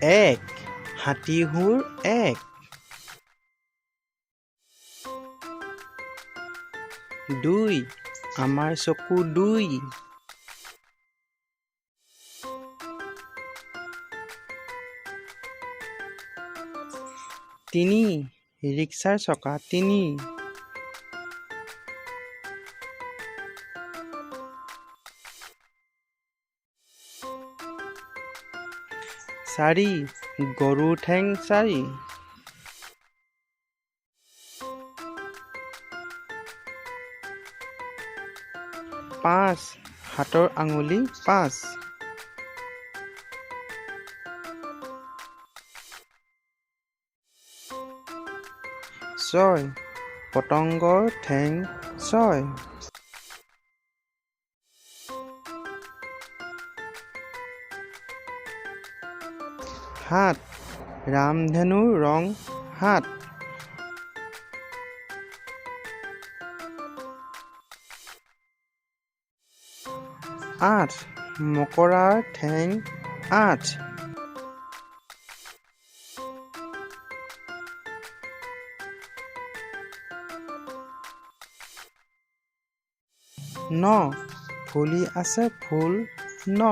এক হাতীহুৰ এক। দুই আমাৰ চকু দুই। তিনি ৰিক্সাৰ চকা তিনি। চাৰি গৰু ঠেং চাৰি। পাঁচ হাতৰ আঙুলি পাঁচ। ছয় পতংগৰ ঠেং ছয়। সাত ৰামধেনুৰ ৰং সাত। আঠ মকৰাৰ ঠেং আঠ। ন ফুলি আছে ফুল ন।